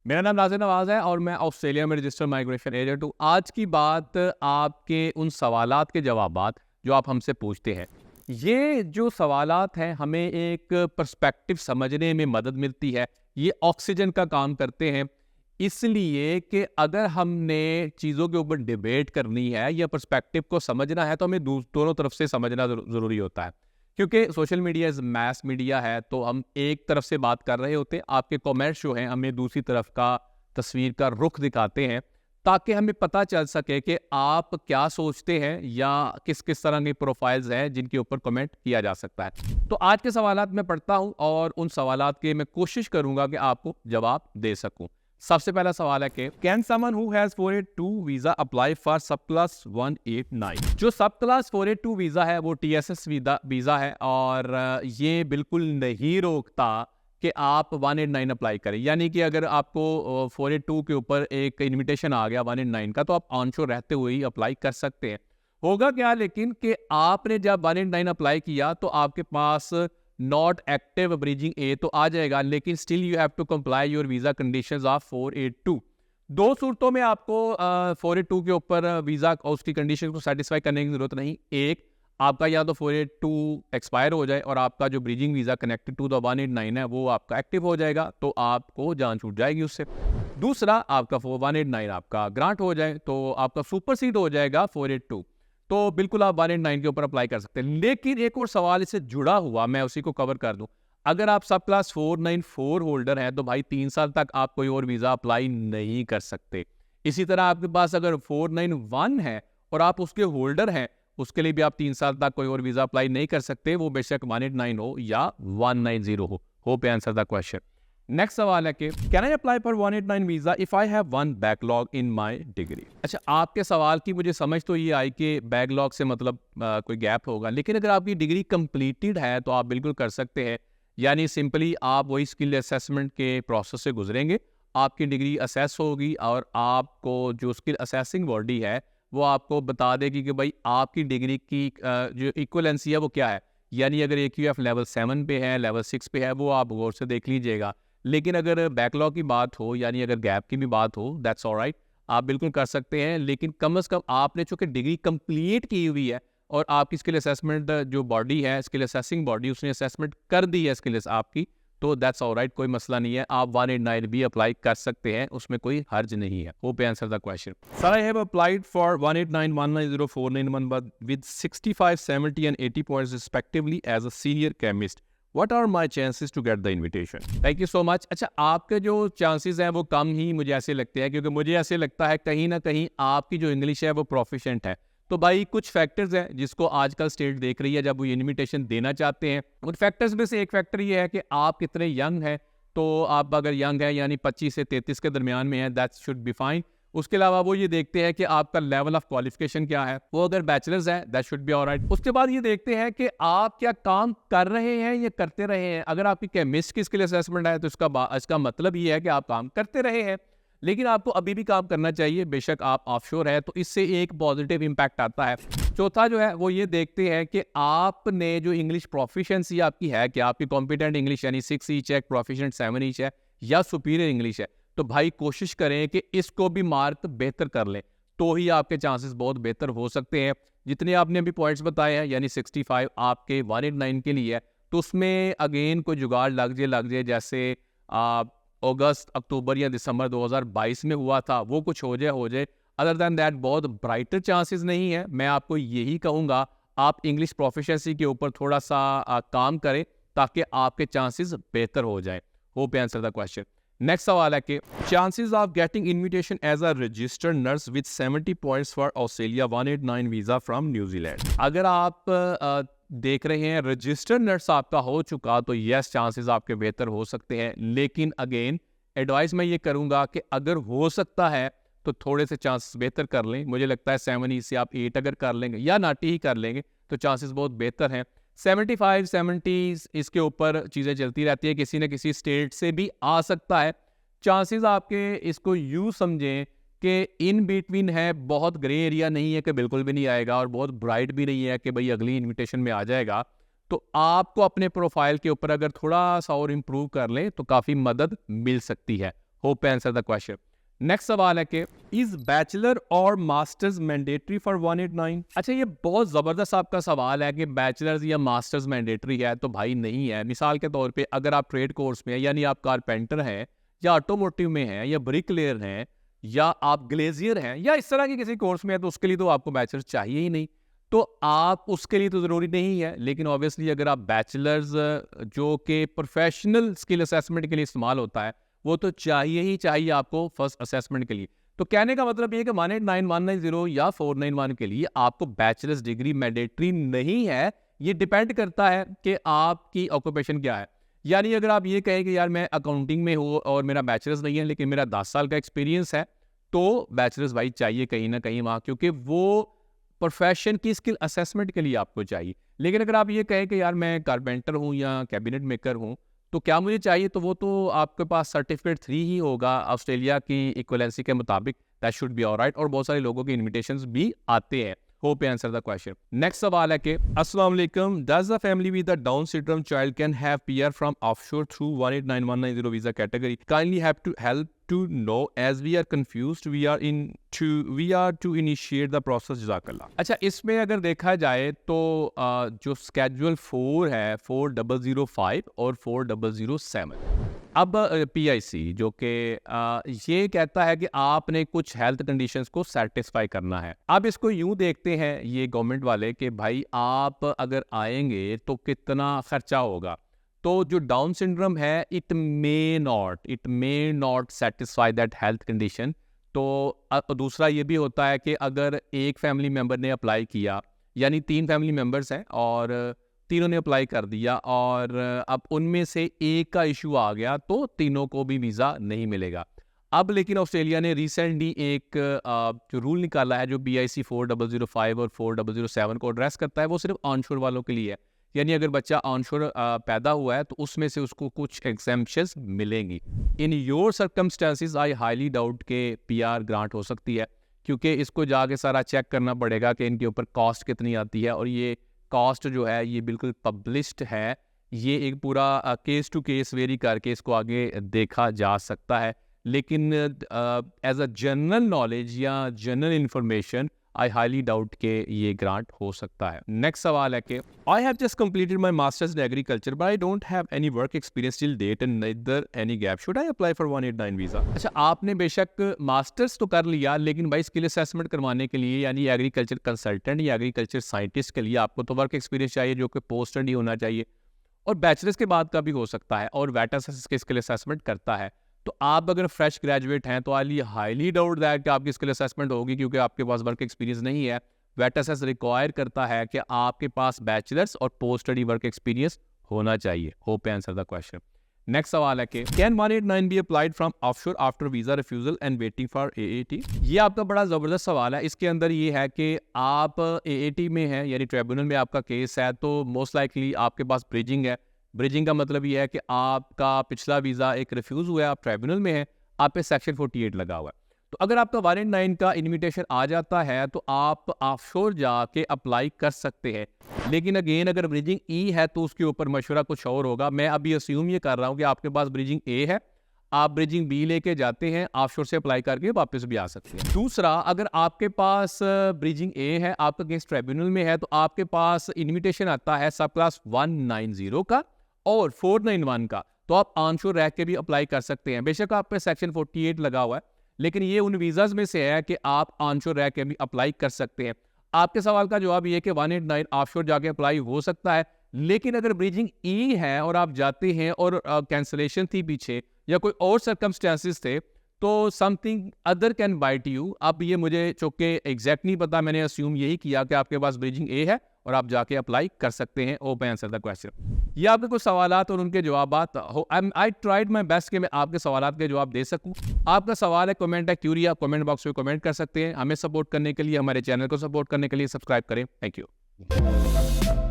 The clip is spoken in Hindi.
मेरा नाम नाज़िर नवाज़ है और मैं ऑस्ट्रेलिया में रजिस्टर्ड माइग्रेशन एजेंट हूँ। आज की बात आपके उन सवालात के जवाबात जो आप हमसे पूछते हैं। ये जो सवालात हैं हमें एक पर्सपेक्टिव समझने में मदद मिलती है। ये ऑक्सीजन का काम करते हैं इसलिए कि अगर हमने चीज़ों के ऊपर डिबेट करनी है या पर्सपेक्टिव को समझना है तो हमें दोनों तरफ से समझना ज़रूरी होता है। क्योंकि social media is mess media है तो हम एक तरफ से बात कर रहे होते हैं, आपके कमेंट्स जो हैं हमें दूसरी तरफ का तस्वीर का रुख दिखाते हैं ताकि हमें पता चल सके कि आप क्या सोचते हैं या किस किस तरह की प्रोफाइल्स हैं जिनके ऊपर कमेंट किया जा सकता है। तो आज के सवालात मैं पढ़ता हूं और उन सवालात के मैं कोशिश करूंगा कि आपको जवाब दे सकूं। सबसे पहला सवाल है कि can someone who has 482 visa apply for सब क्लास 189। जो सब क्लास 482 वीजा है वो टीएसएस वीजा है और ये बिल्कुल नहीं रोकता कि आप 189 अप्लाई करें। यानी कि अगर आपको 482 के ऊपर एक इनविटेशन आ गया 189 का तो आप ऑनशोर रहते हुए ही अप्लाई कर सकते हैं। होगा क्या लेकिन कि आपने जब 189 अप्लाई किया तो आपके पास नॉट एक्टिव ब्रिजिंग ए तो आ जाएगा, लेकिन still you have to comply your visa conditions of 482। दो सूरतों में आपको 482 के ऊपर वीजा और उसकी कंडीशन को सेटिस्फाई करने की जरूरत नहीं। एक, आपका या तो 482 एक्सपायर हो जाए और आपका जो bridging visa connected to the 189 है वो आपका एक्टिव हो जाएगा तो आपको जान छूट जाएगी उससे। दूसरा, आपका 189 आपका ग्रांट हो जाए तो आपका सुपरसीड हो जाएगा 482, तो बिल्कुल आप 189 के ऊपर अप्लाई कर सकते हैं। लेकिन एक और सवाल इससे जुड़ा हुआ, मैं उसी को कवर कर दूं। अगर आप सब क्लास 494 होल्डर हैं तो भाई 3 साल तक आप कोई और वीजा अप्लाई नहीं कर सकते। इसी तरह आपके पास अगर 491 है और आप उसके होल्डर हैं, उसके लिए भी आप 3 साल तक कोई और वीजा अप्लाई नहीं कर सकते, वो बेशक 189 हो या 190 हो। Hope I answer the question. Next सवाल है कि can I apply for 189 visa if I have one backlog in my degree. अच्छा, आपके सवाल की मुझे समझ तो ये आई कि बैकलॉग से मतलब कोई गैप होगा, लेकिन अगर आपकी डिग्री कंप्लीटेड है तो आप बिल्कुल कर सकते हैं। यानी सिंपली आप वही स्किल असेसमेंट के प्रोसेस से गुजरेंगे, आपकी डिग्री असेस होगी और आपको जो स्किल असेसिंग बॉडी है वो आपको बता देगी कि भाई आपकी डिग्री की जो इक्वलेंसी है वो क्या है। यानी अगर AQF लेवल 7 पे है, लेवल 6 पे है, वो आप गौर से देख लीजिएगा। लेकिन अगर बैकलॉग की बात हो यानी अगर गैप की भी बात हो, दैट्स ऑलराइट, आप बिल्कुल कर सकते हैं। लेकिन कम से कम आपने चूंकि डिग्री कंप्लीट की हुई है और आपकी स्किल असेसमेंट जो बॉडी है, स्किल असेसिंग बॉडी, उसने असेसमेंट कर दी है स्किल आपकी, तो दैट्स ऑलराइट, कोई मसला नहीं है। आप 189 भी अप्लाई कर सकते हैं, उसमें कोई हर्ज नहीं है। Hope I answer the question. Sir, I have applied for 189, 190, 491 but with 65, 70 and 80 points respectively as a senior chemist. What are my chances to get the invitation? Thank you so much. अच्छा, आपके जो चांसेस हैं वो कम ही मुझे ऐसे लगते हैं, क्योंकि मुझे ऐसे लगता है कहीं ना कहीं आपकी जो इंग्लिश है वो प्रोफिशिएंट है। तो भाई कुछ फैक्टर्स हैं जिसको आजकल स्टेट देख रही है जब वो इनविटेशन देना चाहते हैं। उन फैक्टर्स में से एक फैक्टर ये है कि आप कितने यंग हैं। तो आप अगर यंग है यानी 25 से 33 के दरमियान में है, दैट शुड बी फाइन। उसके अलावा वो ये देखते हैं कि आपका लेवल ऑफ क्वालिफिकेशन क्या है। वो अगर बैचलर्स है दैट शुड बी ऑलराइट। उसके बाद ये देखते हैं कि आप क्या काम कर रहे हैं या करते रहे हैं। अगर आपकी केमिस्ट की स्किल असेसमेंट है तो इसका मतलब ये है कि आप काम करते रहे हैं, लेकिन आपको अभी भी काम करना चाहिए। बेशक आप ऑफशोर है तो इससे एक पॉजिटिव इंपैक्ट आता है। चौथा जो है वो ये देखते हैं कि आपने जो इंग्लिश प्रोफिशिएंसी आपकी है, कि आपकी कॉम्पिटेंट इंग्लिश यानी 6 ईच है, प्रोफिशिएंट 7 ईच है या सुपीरियर इंग्लिश है। तो भाई कोशिश करें कि इसको भी मार्क बेहतर कर लें, तो ही आपके चांसेस बहुत बेहतर हो सकते हैं। जितने आपने अभी पॉइंट्स बताए हैं यानी 65 आपके 189 के लिए है, तो उसमें अगेन कोई जुगाड़ लग जाए जैसे अगस्त, अक्टूबर या दिसंबर 2022 में हुआ था, वो कुछ हो जाए। अदर दैन दैट बहुत ब्राइटर चांसेस नहीं है। मैं आपको यही कहूँगा आप इंग्लिश प्रोफिशिएंसी के ऊपर थोड़ा सा काम करें ताकि आपके चांसेस बेहतर हो जाए। Hope I answer the question. Next सवाल है कि chances of getting invitation as a registered nurse with 70 points for Australia 189 visa from New Zealand. अगर आप देख रहे हैं रजिस्टर्ड नर्स आपका हो चुका तो यस, चांसेस आपके बेहतर हो सकते हैं। लेकिन अगेन एडवाइस मैं ये करूंगा कि अगर हो सकता है तो थोड़े से चांसेस बेहतर कर लें। मुझे लगता है 7 से आप 8 अगर कर लेंगे या 90 ही कर लेंगे तो चांसेस बहुत बेहतर हैं। 75, 70 इसके ऊपर चीज़ें चलती रहती है, किसी न किसी स्टेट से भी आ सकता है। चांसेस आपके इसको यूँ समझें कि इन बिटवीन है, बहुत ग्रे एरिया नहीं है कि बिल्कुल भी नहीं आएगा और बहुत ब्राइट भी नहीं है कि भाई अगली इनविटेशन में आ जाएगा। तो आपको अपने प्रोफाइल के ऊपर अगर थोड़ा सा और इम्प्रूव कर लें तो काफ़ी मदद मिल सकती है। Hope answer the question. Next सवाल है कि इज बैचलर और मास्टर्स मैंडेटरी फॉर 189? अच्छा, ये बहुत ज़बरदस्त आपका सवाल है कि बैचलर्स या मास्टर्स मैंडेटरी है। तो भाई नहीं है। मिसाल के तौर पे अगर आप ट्रेड कोर्स में हैं, यानी आप कारपेंटर हैं या ऑटोमोटिव में हैं या ब्रिकलेयर हैं या आप ग्लेजियर हैं या इस तरह के किसी कोर्स में है, तो उसके लिए तो आपको बैचलर्स चाहिए ही नहीं। तो आप उसके लिए तो ज़रूरी नहीं है। लेकिन ऑब्वियसली अगर आप बैचलर्स जो कि प्रोफेशनल स्किल असेसमेंट के लिए इस्तेमाल होता है, वो तो चाहिए ही चाहिए आपको फर्स्ट असेसमेंट के लिए। तो कहने का मतलब ये है कि 189 या 491 के लिए आपको बैचलर्स डिग्री मैंडेटरी नहीं है। ये डिपेंड करता है कि आपकी ऑक्यूपेशन क्या है। यानी अगर आप ये कहें कि यार मैं अकाउंटिंग में हूँ और मेरा बैचलर्स नहीं है लेकिन मेरा 10 साल का एक्सपीरियंस है, तो बैचलर्स भाई चाहिए कहीं ना कहीं वहाँ, क्योंकि वो प्रोफेशन की स्किल असेसमेंट के लिए आपको चाहिए। लेकिन अगर आप ये कहें कि यार मैं कारपेंटर हूँ या कैबिनेट मेकर हूँ, तो क्या मुझे चाहिए, तो वो तो आपके पास सर्टिफिकेट 3 ही होगा ऑस्ट्रेलिया की इक्वलेंसी के मुताबिक। That should be alright. और बहुत सारे लोगों के इन्विटेशंस भी आते हैं। Hope you answer the question. Next सवाल है कि अस्सलाम वालेकुम, does the family with the Down syndrome child can have PR from offshore through 189-190 visa category? Kindly have to help to know as we are confused we are to initiate the process। जज़ाकल्लाह। अच्छा, इसमें अगर देखा जाए तो जो स्केड्यूल 4 है 4005 और 4007, अब PIC जो कि ये कहता है कि आपने कुछ हेल्थ कंडीशंस को सेटिस्फाई करना है। अब इसको यूं देखते हैं ये गवर्नमेंट वाले कि भाई आप अगर आएंगे तो कितना खर्चा होगा। तो जो डाउन सिंड्रोम है it may not satisfy that health condition. तो दूसरा ये भी होता है कि अगर एक फैमिली मेम्बर ने अप्लाई किया, यानी 3 फैमिली मेम्बर्स हैं और तीनों ने अप्लाई कर दिया और अब उनमें से एक का इशू आ गया, तो तीनों को भी वीज़ा नहीं मिलेगा। अब लेकिन ऑस्ट्रेलिया ने रिसेंटली एक जो रूल निकाला है जो BIC 4005 और 4007 को एड्रेस करता है, वो सिर्फ ऑनशोर वालों के लिए है। यानी अगर बच्चा ऑनशोर पैदा हुआ है तो उसमें से उसको कुछ एग्जेम्पशंस मिलेंगी। In your circumstances I highly doubt के PR ग्रांट हो सकती है, क्योंकि इसको जाके सारा चेक करना पड़ेगा कि इनके ऊपर कॉस्ट कितनी आती है। और ये कॉस्ट जो है ये बिल्कुल पब्लिश्ड है। ये एक पूरा केस टू केस वेरी करके इसको आगे देखा जा सकता है। लेकिन एज अ जनरल नॉलेज या general information I highly doubt के ये ग्रांट हो सकता है। नेक्स्ट सवाल है कि I have just completed my masters in agriculture but I don't have any work experience till date and neither any gap, should I apply for 189 visa? अच्छा, आपने बेशक मास्टर्स तो कर लिया, लेकिन भाई स्किल असेसमेंट करवाने के लिए यानी एग्रीकल्चर कंसल्टेंट या एग्रीकल्चर साइंटिस्ट के लिए आपको तो वर्क एक्सपीरियंस चाहिए जो कि पोस्ट स्टडी होना चाहिए, और बैचलर्स के बाद का भी हो सकता है, और वेट के स्किल असेसमेंट करता है। तो आप अगर फ्रेश ग्रेजुएट हैं तो आई हाईली डाउट दैट कि आपकी स्किल असेसमेंट होगी, क्योंकि आपके पास वर्क एक्सपीरियंस नहीं है। वेट असेस रिक्वायर करता है कि आपके पास बैचलर्स और पोस्ट स्टडी वर्क एक्सपीरियंस होना चाहिए। Hope answer the question. Next सवाल है कि can 189 be applied from offshore after visa refusal and waiting for AAT? ये आपका बड़ा ज़बरदस्त सवाल है। इसके अंदर ये है कि आप AAT में हैं, यानी ट्रिब्यूनल में आपका केस है, तो मोस्ट लाइकली आपके पास ब्रिजिंग है। ब्रिजिंग का मतलब ये है कि आपका पिछला वीज़ा एक रिफ्यूज़ हुआ है, आप ट्रिब्यूनल में हैं, आप पे सेक्शन 48 लगा हुआ है। तो अगर आपका 189 का इन्विटेशन आ जाता है तो आप ऑफशोर जाके अप्लाई कर सकते हैं। लेकिन अगेन अगर ब्रिजिंग E है तो उसके ऊपर मशवरा कुछ और होगा। मैं अभी अस्यूम ये कर रहा हूँ कि आपके पास ब्रिजिंग A है, आप ब्रिजिंग B लेके जाते हैं, ऑफशोर से अप्लाई करके वापस भी आ सकते हैं। दूसरा, अगर आपके पास ब्रिजिंग A है, आपका केस ट्रिब्यूनल में है, तो आपके पास इन्विटेशन आता है सब क्लास 190 का और 491 का, तो आप ऑनशोर रह के भी अप्लाई कर सकते हैं। बेशक आप पे सेक्शन 48 लगा हुआ है, लेकिन ये उन वीज़ाज में से है कि आप ऑनशोर रह के भी अप्लाई कर सकते हैं। आपके सवाल का जवाब ये कि 189 ऑफशोर जाके अप्लाई हो सकता है, लेकिन अगर ब्रिजिंग E है और आप जाते हैं और कैंसलेशन थी पीछे या कोई और सर्कमस्टेंसेस थे, तो something other can bite you. अब ये मुझे चूंकि एग्जैक्ट नहीं पता, मैंने अस्यूम यही किया कि आपके पास ब्रिजिंग A है और आप जाके अप्लाई कर सकते हैं। Hope I answer the question. ये आपके कुछ सवालात और उनके जवाबात हो। आई ट्राइड माई बेस्ट कि मैं आपके सवालात के जवाब दे सकूं। आपका सवाल है, कमेंट है, क्यूरी, आप कमेंट बॉक्स में कमेंट कर सकते हैं। हमें सपोर्ट करने के लिए, हमारे चैनल को सपोर्ट करने के लिए सब्सक्राइब करें। Thank you.